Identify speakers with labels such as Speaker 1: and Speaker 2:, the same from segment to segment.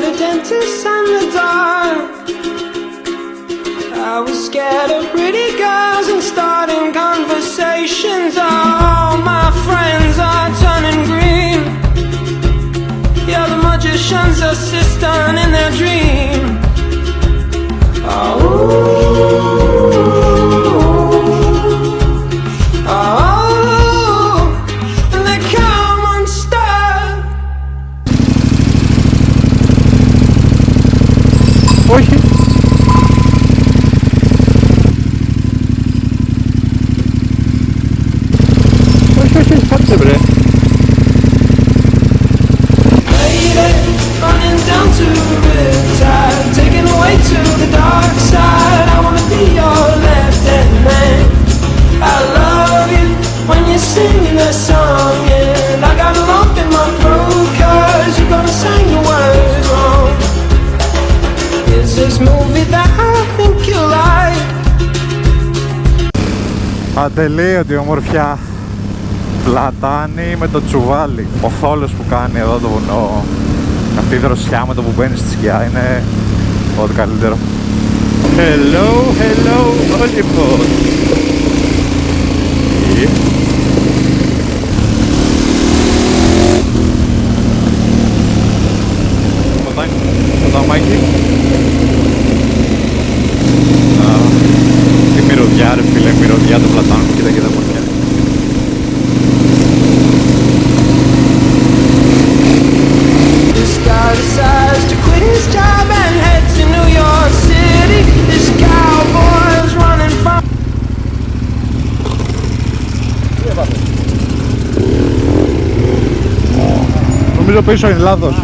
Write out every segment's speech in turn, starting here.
Speaker 1: at a dentist in the dark. I was scared of pretty girls and starting conversations. All my friends are turning green. Yeah, the magician's assistant in their dream. Oh, oh, and they come unstuck.
Speaker 2: Όχι. Όχι, κάτσε βρε.
Speaker 1: Running down to the riptide, taken away to the dark side. I wanna be your left-hand man. I love you when you're singing that song, and I got a lump in my throat 'cause you're gonna sing the words wrong. It's this movie that I think you like.
Speaker 2: Ατελείωτη ομορφιά. Πλατάνη με το τσουβάλι. Ο θόλος που κάνει εδώ το βουνό. Αυτή η δροσιά με το που μπαίνει στη σκιά είναι ό,τι καλύτερο. Hello, hello, Όλυμπος. Ποταμάκι. Τι μυρωδιά ρε φίλε, μυρωδιά του πλατάνου. Κοίτα, κοίτα μορφιά.
Speaker 1: This guy decides to quit his job and head to New York City. This cowboy's running from.
Speaker 2: Νομίζω πίσω είναι λάθος.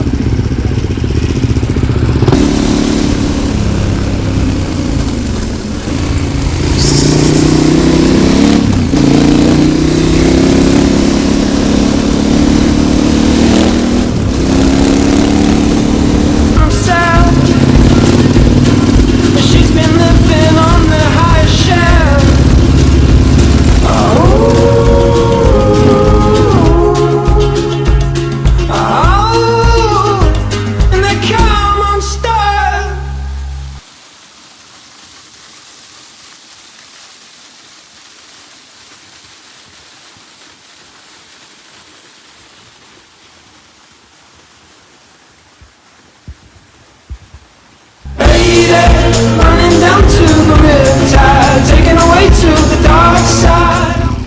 Speaker 1: Running down to the riptide, taken away to